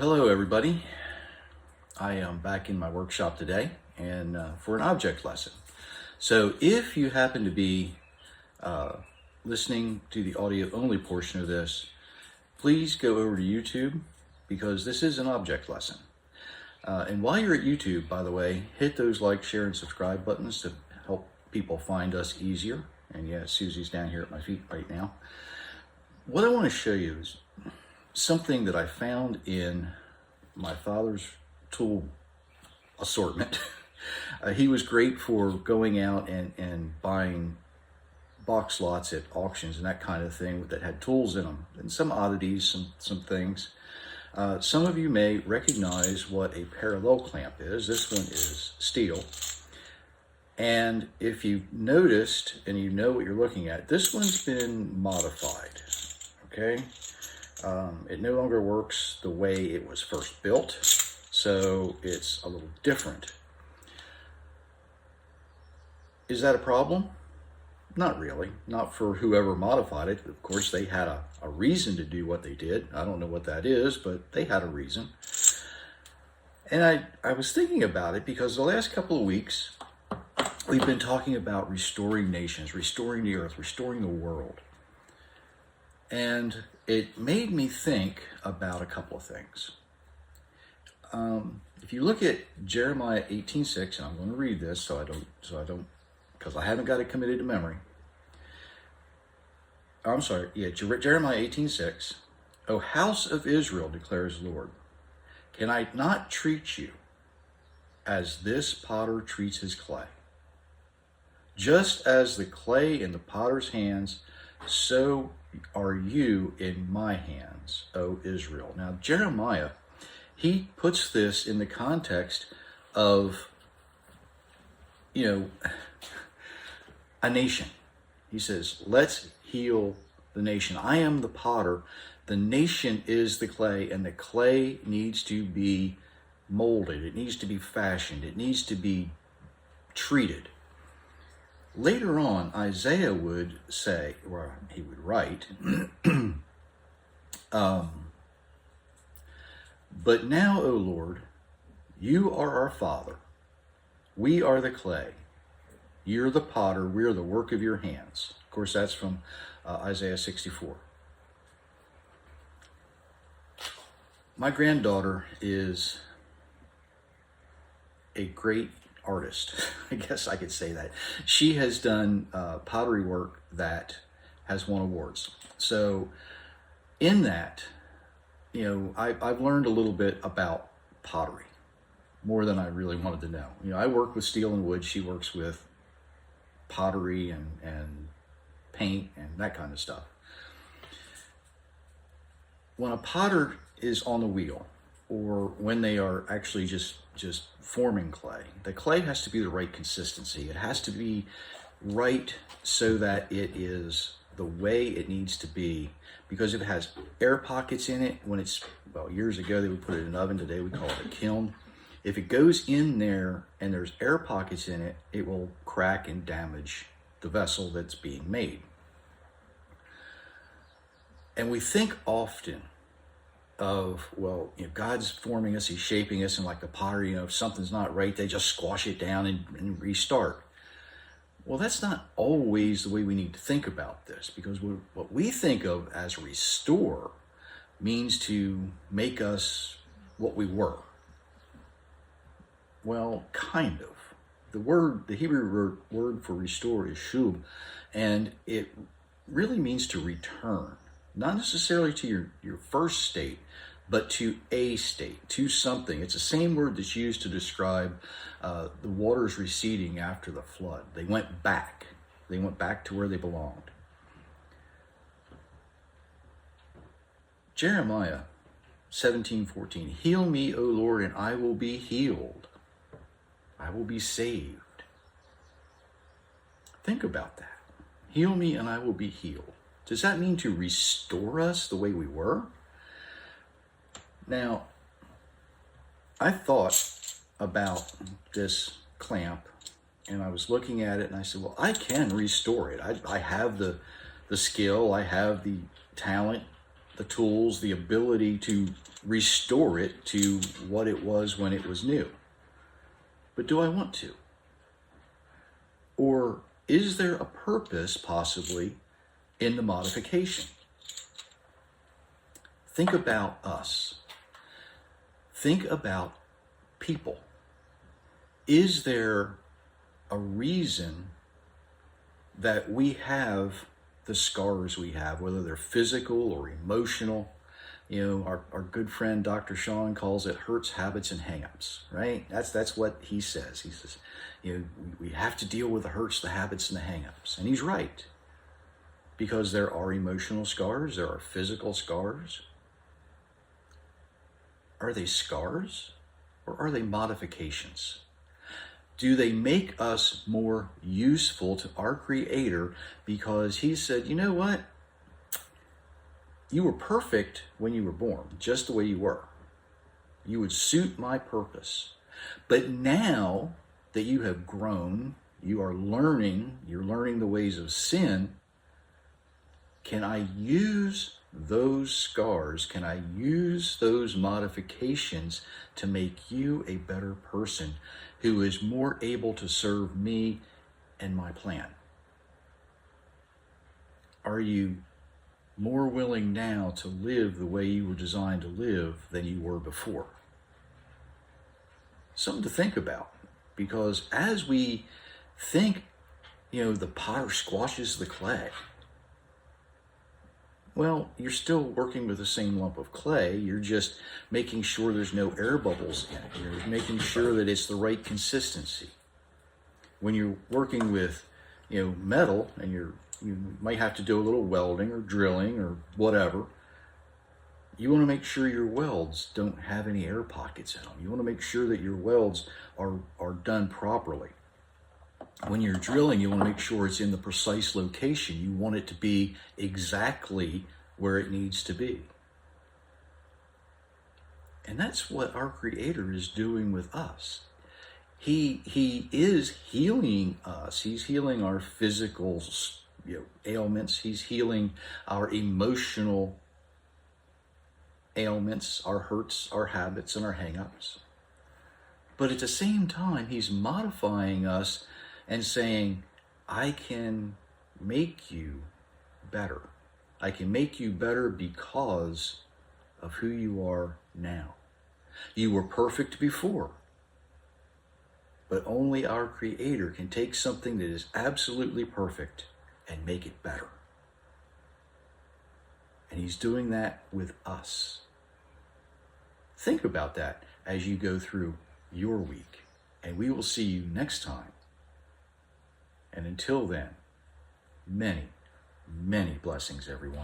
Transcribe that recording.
Hello everybody. I am back in my workshop today and for an object lesson. So if you happen to be listening to the audio only portion of this, please go over to YouTube because this is an object lesson. And while you're at YouTube, by the way, hit those like, share, and subscribe buttons to help people find us easier. And yeah, Susie's down here at my feet right now. What I want to show you is something that I found in my father's tool assortment. He was great for going out and buying box lots at auctions and that kind of thing that had tools in them and some oddities, some things. Some of you may recognize what a parallel clamp is. This one is steel. And if you've noticed and you know what you're looking at, this one's been modified, okay? It no longer works the way it was first built, so it's a little different. Is that a problem? Not really. Not for whoever modified it. Of course, they had a reason to do what they did. I don't know what that is, but they had a reason. And I was thinking about it because the last couple of weeks, we've been talking about restoring nations, restoring the earth, restoring the world. And it made me think about a couple of things. If you look at Jeremiah 18:6, and I'm going to read this so I don't, because I haven't got it committed to memory. I'm sorry, yeah, Jeremiah 18:6. O house of Israel, declares the Lord, can I not treat you as this potter treats his clay? Just as the clay in the potter's hands, so are you in my hands, O Israel. Now, Jeremiah, he puts this in the context of, a nation. He says, let's heal the nation. I am the potter. The nation is the clay, and the clay needs to be molded. It needs to be fashioned. It needs to be treated. Later on, Isaiah would say, or he would write, but now, O Lord, you are our Father. We are the clay. You're the potter. We are the work of your hands. Of course, that's from Isaiah 64. My granddaughter is a great artist. I guess I could say that. She has done pottery work that has won awards. So in that, I've learned a little bit about pottery, more than I really wanted to know. I work with steel and wood. She works with pottery and paint and that kind of stuff. When a potter is on the wheel, or when they are actually just forming clay, the clay has to be the right consistency. It has to be right so that it is the way it needs to be, because if it has air pockets in it, years ago they would put it in an oven, today we call it a kiln. If it goes in there and there's air pockets in it, it will crack and damage the vessel that's being made. And we think often of, God's forming us, he's shaping us, and like the pottery, if something's not right, they just squash it down and restart. Well, that's not always the way we need to think about this, because what we think of as restore means to make us what we were. Well, kind of. The Hebrew word for restore is shub, and it really means to return. Not necessarily to your first state, but to a state, to something. It's the same word that's used to describe the waters receding after the flood. They went back. They went back to where they belonged. Jeremiah 17:14. Heal me, O Lord, and I will be healed. I will be saved. Think about that. Heal me and I will be healed. Does that mean to restore us the way we were? Now, I thought about this clamp, and I was looking at it, and I said, well, I can restore it. I have the skill, I have the talent, the tools, the ability to restore it to what it was when it was new. But do I want to? Or is there a purpose possibly in the modification? Think about us. Think about people. Is there a reason that we have the scars we have, whether they're physical or emotional? You know, our good friend Dr. Sean calls it hurts, habits, and hang-ups, right? That's what he says. He says, you know, we have to deal with the hurts, the habits, and the hang-ups. And he's right. Because there are emotional scars, there are physical scars. Are they scars or are they modifications? Do they make us more useful to our Creator because He said, you know what? You were perfect when you were born, just the way you were. You would suit my purpose. But now that you have grown, you're learning the ways of sin, can I use those scars? Can I use those modifications to make you a better person who is more able to serve me and my plan? Are you more willing now to live the way you were designed to live than you were before? Something to think about, because as we think, you know, the potter squashes the clay. Well, you're still working with the same lump of clay. You're just making sure there's no air bubbles in it. You're making sure that it's the right consistency. When you're working with, you know, metal, and you might have to do a little welding or drilling or whatever, you want to make sure your welds don't have any air pockets in them. You want to make sure that your welds are done properly. When you're drilling, you want to make sure it's in the precise location. You want it to be exactly where it needs to be. And that's what our Creator is doing with us. He is healing us. He's healing our physical, you know, ailments. He's healing our emotional ailments, our hurts, our habits, and our hang-ups. But at the same time, He's modifying us and saying, I can make you better. I can make you better because of who you are now. You were perfect before, but only our Creator can take something that is absolutely perfect and make it better. And He's doing that with us. Think about that as you go through your week, and we will see you next time. And until then, many, many blessings, everyone.